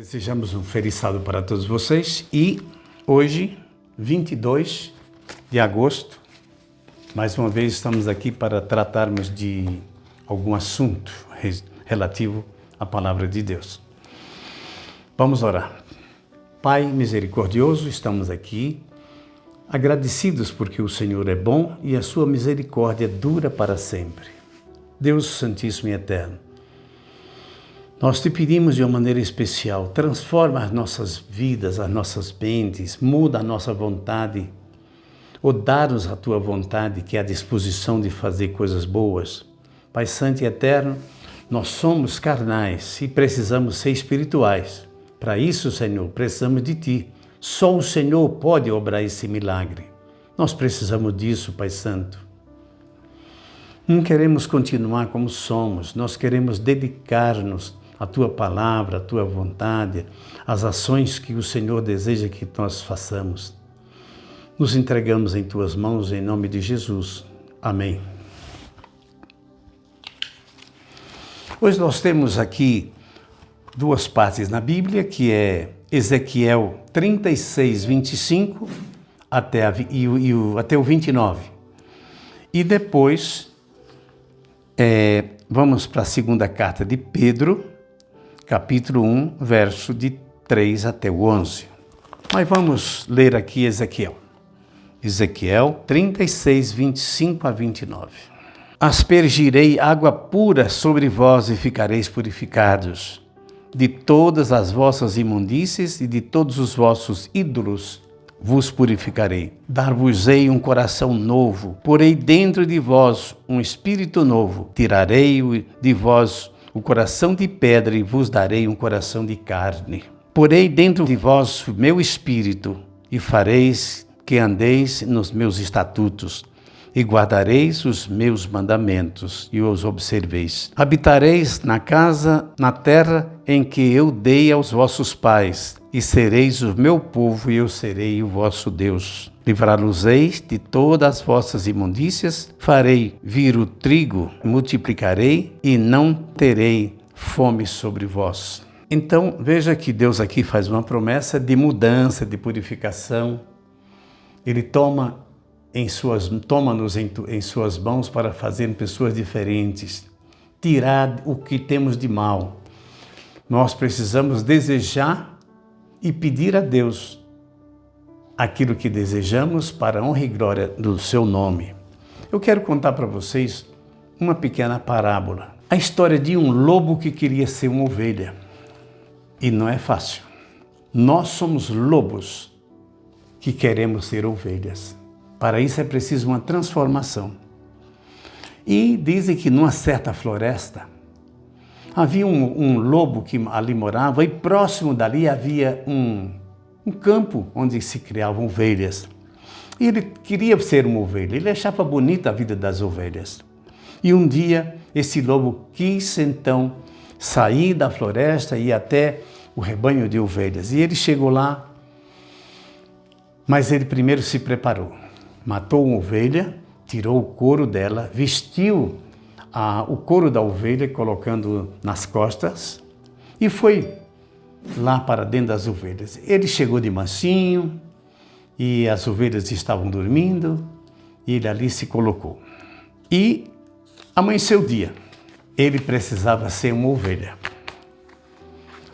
Desejamos um feliz sábado para todos vocês e hoje, 22 de agosto, mais uma vez estamos aqui para tratarmos de algum assunto relativo à Palavra de Deus. Vamos orar. Pai misericordioso, estamos aqui agradecidos porque o Senhor é bom e a sua misericórdia dura para sempre. Deus Santíssimo e Eterno, nós te pedimos de uma maneira especial, transforma as nossas vidas, as nossas mentes, muda a nossa vontade, ou dá-nos a tua vontade, que é a disposição de fazer coisas boas. Pai Santo e Eterno, nós somos carnais e precisamos ser espirituais. Para isso, Senhor, precisamos de Ti. Só o Senhor pode obrar esse milagre. Nós precisamos disso, Pai Santo. Não queremos continuar como somos, nós queremos dedicar-nos à Tua palavra, à Tua vontade, às ações que o Senhor deseja que nós façamos. Nos entregamos em Tuas mãos, em nome de Jesus. Amém. Hoje nós temos aqui duas partes na Bíblia, que é Ezequiel 36, 25 até o 29. E depois vamos para a segunda carta de Pedro, capítulo 1, verso de 3 até o 11. Mas vamos ler aqui Ezequiel. Ezequiel 36, 25 a 29. Aspergirei água pura sobre vós e ficareis purificados. De todas as vossas imundícies e de todos os vossos ídolos vos purificarei. Dar-vos-ei um coração novo, porei dentro de vós um espírito novo. Tirarei de vós o coração de pedra e vos darei um coração de carne. Porei dentro de vós o meu espírito e fareis que andeis nos meus estatutos e guardareis os meus mandamentos e os observeis. Habitareis na terra em que eu dei aos vossos pais, e sereis o meu povo e eu serei o vosso Deus. Livrá-los-eis de todas as vossas imundícias, farei vir o trigo, multiplicarei e não terei fome sobre vós. Então, veja que Deus aqui faz uma promessa de mudança, de purificação. Ele toma-nos em suas mãos para fazer pessoas diferentes, tirar o que temos de mal. Nós precisamos desejar e pedir a Deus aquilo que desejamos para a honra e glória do seu nome. Eu quero contar para vocês uma pequena parábola. A história de um lobo que queria ser uma ovelha. E não é fácil. Nós somos lobos que queremos ser ovelhas. Para isso é preciso uma transformação. E dizem que numa certa floresta havia um lobo que ali morava e próximo dali havia um campo onde se criavam ovelhas. E ele queria ser uma ovelha, ele achava bonita a vida das ovelhas. E um dia esse lobo quis então sair da floresta e ir até o rebanho de ovelhas. E ele chegou lá, mas ele primeiro se preparou. Matou uma ovelha, tirou o couro dela, vestiu o couro da ovelha, colocando nas costas, e foi lá para dentro das ovelhas. Ele chegou de mansinho, e as ovelhas estavam dormindo, e ele ali se colocou. E amanheceu o dia. Ele precisava ser uma ovelha.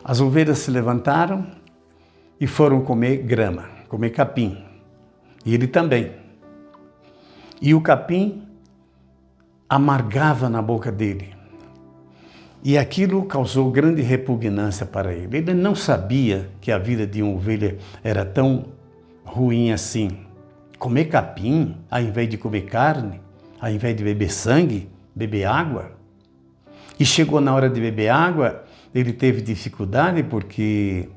As ovelhas se levantaram e foram comer grama, comer capim. E ele também. E o capim amargava na boca dele. E aquilo causou grande repugnância para ele. Ele não sabia que a vida de uma ovelha era tão ruim assim. Comer capim, ao invés de comer carne, ao invés de beber sangue, beber água. E chegou na hora de beber água, ele teve dificuldade porque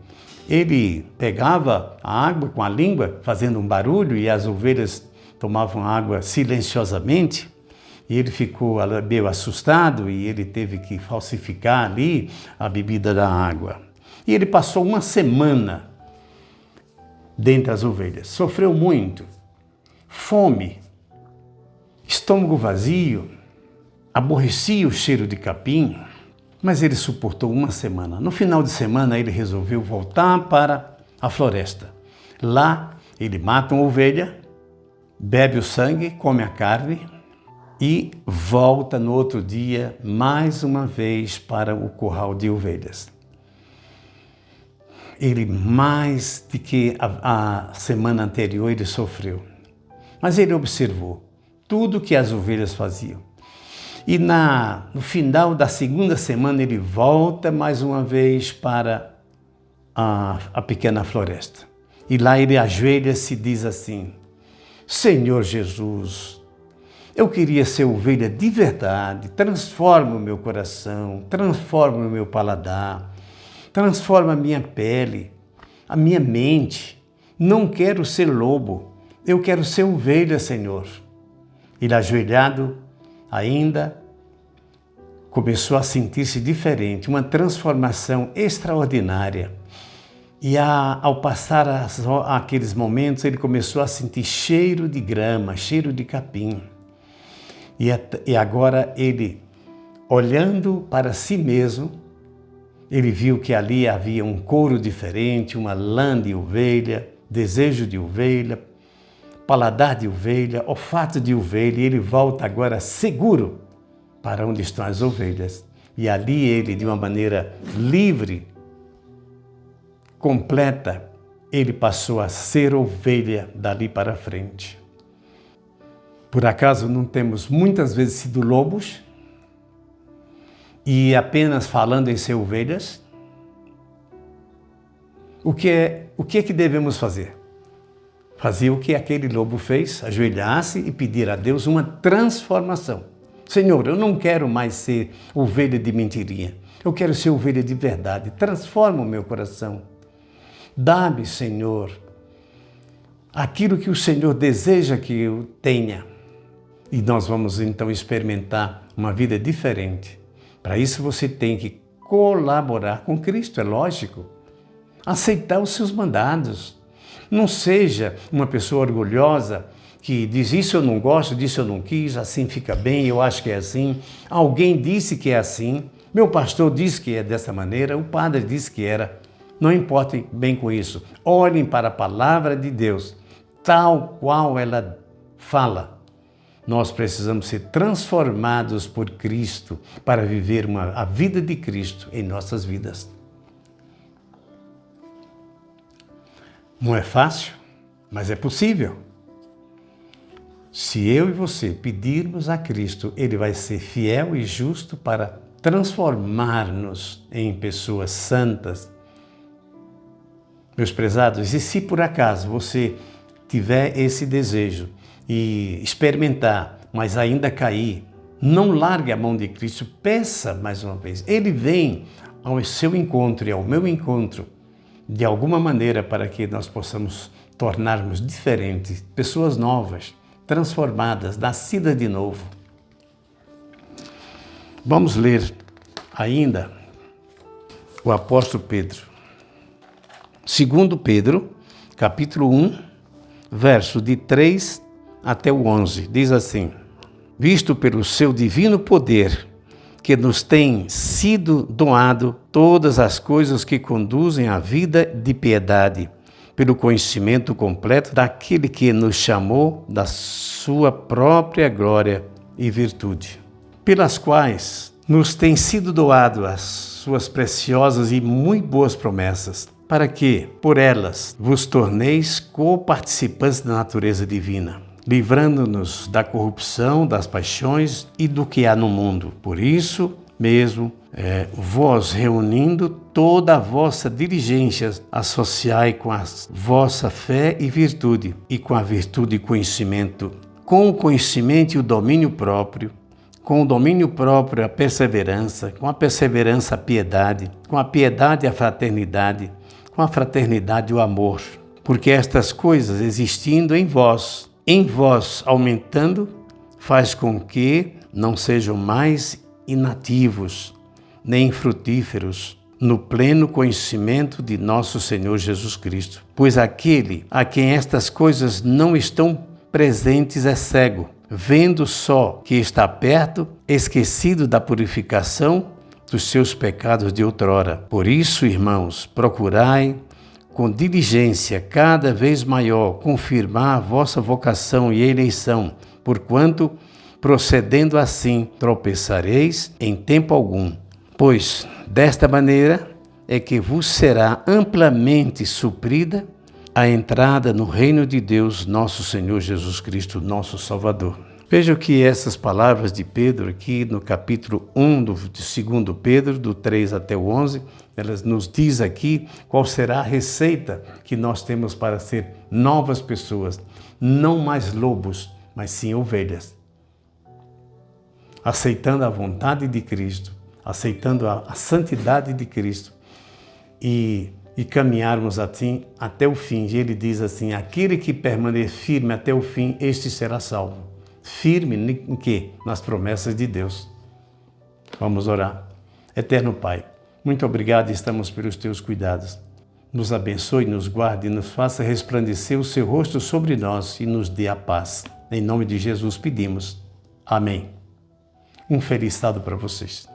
ele pegava a água com a língua, fazendo um barulho, e as ovelhas tomavam água silenciosamente. E ele ficou meio assustado e ele teve que falsificar ali a bebida da água. E ele passou uma semana dentre as ovelhas. Sofreu muito. Fome, estômago vazio, aborrecia o cheiro de capim. Mas ele suportou uma semana. No final de semana, ele resolveu voltar para a floresta. Lá, ele mata uma ovelha, bebe o sangue, come a carne e volta no outro dia, mais uma vez, para o curral de ovelhas. Ele, mais do que a semana anterior, ele sofreu. Mas ele observou tudo que as ovelhas faziam. E no final da segunda semana, ele volta mais uma vez para a pequena floresta. E lá ele ajoelha-se e diz assim: Senhor Jesus, eu queria ser ovelha de verdade, transforma o meu coração, transforma o meu paladar, transforma a minha pele, a minha mente. Não quero ser lobo, eu quero ser ovelha, Senhor. Ele, ajoelhado, ainda começou a sentir-se diferente, uma transformação extraordinária. E ao passar aqueles momentos, ele começou a sentir cheiro de grama, cheiro de capim. E agora ele, olhando para si mesmo, ele viu que ali havia um couro diferente, uma lã de ovelha, desejo de ovelha, paladar de ovelha, olfato de ovelha, e ele volta agora seguro para onde estão as ovelhas. E ali ele, de uma maneira livre, completa, ele passou a ser ovelha dali para frente. Por acaso não temos muitas vezes sido lobos e apenas falando em ser ovelhas? O que é que devemos fazer? Fazer o que aquele lobo fez, ajoelhar-se e pedir a Deus uma transformação. Senhor, eu não quero mais ser ovelha de mentirinha, eu quero ser ovelha de verdade, transforma o meu coração. Dá-me, Senhor, aquilo que o Senhor deseja que eu tenha. E nós vamos então experimentar uma vida diferente. Para isso você tem que colaborar com Cristo, é lógico. Aceitar os seus mandados. Não seja uma pessoa orgulhosa que diz isso eu não gosto, disso eu não quis, assim fica bem, eu acho que é assim. Alguém disse que é assim, meu pastor disse que é dessa maneira, o padre disse que era. Não importem bem com isso. Olhem para a palavra de Deus, tal qual ela fala. Nós precisamos ser transformados por Cristo para viver a vida de Cristo em nossas vidas. Não é fácil, mas é possível. Se eu e você pedirmos a Cristo, Ele vai ser fiel e justo para transformar-nos em pessoas santas. Meus prezados, e se por acaso você tiver esse desejo e experimentar, mas ainda cair, não largue a mão de Cristo, peça mais uma vez. Ele vem ao seu encontro e ao meu encontro, de alguma maneira, para que nós possamos tornarmos diferentes, pessoas novas, transformadas, nascidas de novo. Vamos ler ainda o apóstolo Pedro. Segundo Pedro, capítulo 1, verso de 3 até o 11, diz assim: Visto pelo seu divino poder, que nos tem sido doado todas as coisas que conduzem à vida de piedade, pelo conhecimento completo daquele que nos chamou da sua própria glória e virtude, pelas quais nos tem sido doado as suas preciosas e muito boas promessas, para que, por elas, vos torneis co-participantes da natureza divina, livrando-nos da corrupção, das paixões e do que há no mundo. Por isso mesmo, vós reunindo toda a vossa diligência, associai com a vossa fé e virtude, e com a virtude e conhecimento, com o conhecimento e o domínio próprio, com o domínio próprio a perseverança, com a perseverança a piedade, com a piedade a fraternidade, com a fraternidade o amor. Porque estas coisas existindo em vós aumentando, faz com que não sejam mais inativos, nem infrutíferos, no pleno conhecimento de nosso Senhor Jesus Cristo. Pois aquele a quem estas coisas não estão presentes é cego, vendo só que está perto, esquecido da purificação dos seus pecados de outrora. Por isso, irmãos, procurai com diligência cada vez maior confirmar a vossa vocação e eleição, porquanto, procedendo assim, tropeçareis em tempo algum. Pois, desta maneira, é que vos será amplamente suprida a entrada no reino de Deus, nosso Senhor Jesus Cristo, nosso Salvador. Veja que essas palavras de Pedro aqui no capítulo 1 de 2 Pedro, do 3 até o 11, elas nos diz aqui qual será a receita que nós temos para ser novas pessoas, não mais lobos, mas sim ovelhas. Aceitando a vontade de Cristo, aceitando a santidade de Cristo e caminharmos assim até o fim. E ele diz assim, aquele que permanecer firme até o fim, este será salvo. Firme em quê? Nas promessas de Deus. Vamos orar. Eterno Pai, muito obrigado e estamos pelos teus cuidados. Nos abençoe, nos guarde e nos faça resplandecer o seu rosto sobre nós e nos dê a paz. Em nome de Jesus pedimos. Amém. Um feliz estado para vocês.